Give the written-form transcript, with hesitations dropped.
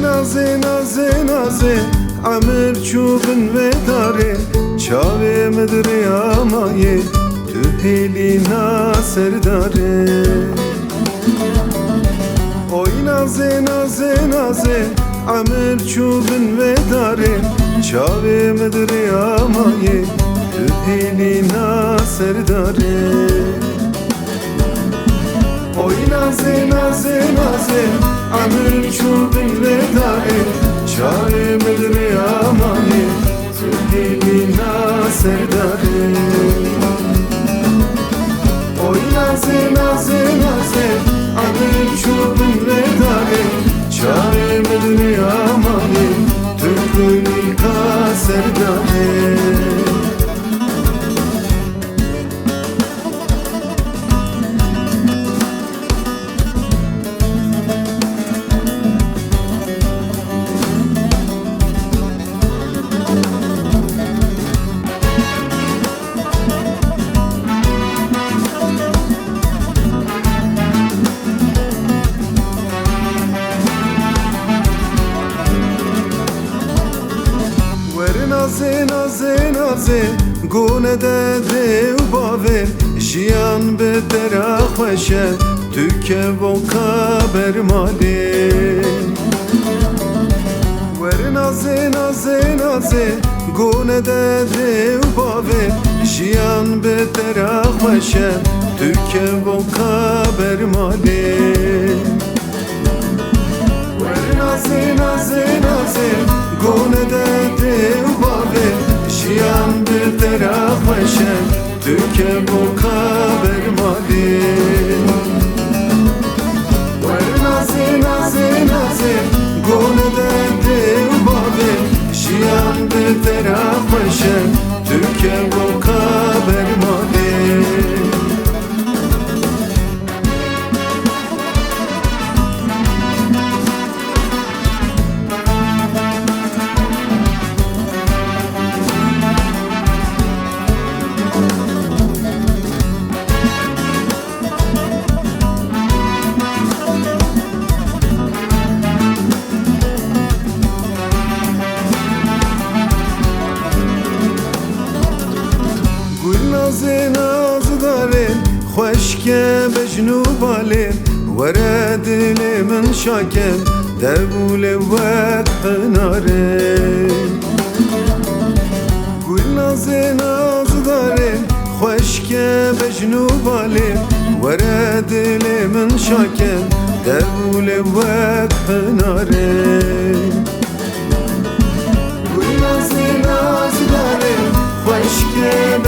نازه نازه نازه عمر چوبن و داره چاوه مدر آمایه تو هیلی ناصر داره اوی نازه نازه نازه عمر چوبن و داره چاوه مدر آمایه تو هیلی ناصر داره اوی نازه نازه نازه عمر چوبن و داره چاوه مدر آمایه تو هیلی ناصر داره اوی نازه نازه نازه عمر چوبن و داره چاوه مدر آمایه تو هیلی ناصر داره نازه نازه نازه گونه ده و باور جیان به درا خوشه تو که وکا برماله ور نازه نازه نازه گونه ده و باور جیان به درا خوشه تو که وکا برماله ور نازه نازه نازه گونه ده و باور جیان به درا خوشه تو که وکا برماله ور نازه نازه نازه گونه ده و باور جیان به درا خوشه تو که وکا برماله نازه ناز داره خوشکه بجنو باله وره دل من شاکن دبول وقت ناره گل نازه ناز داره خوشکه بجنو باله وره دل من شاکن دبول وقت ناره گل نازه ناز داره خوشکه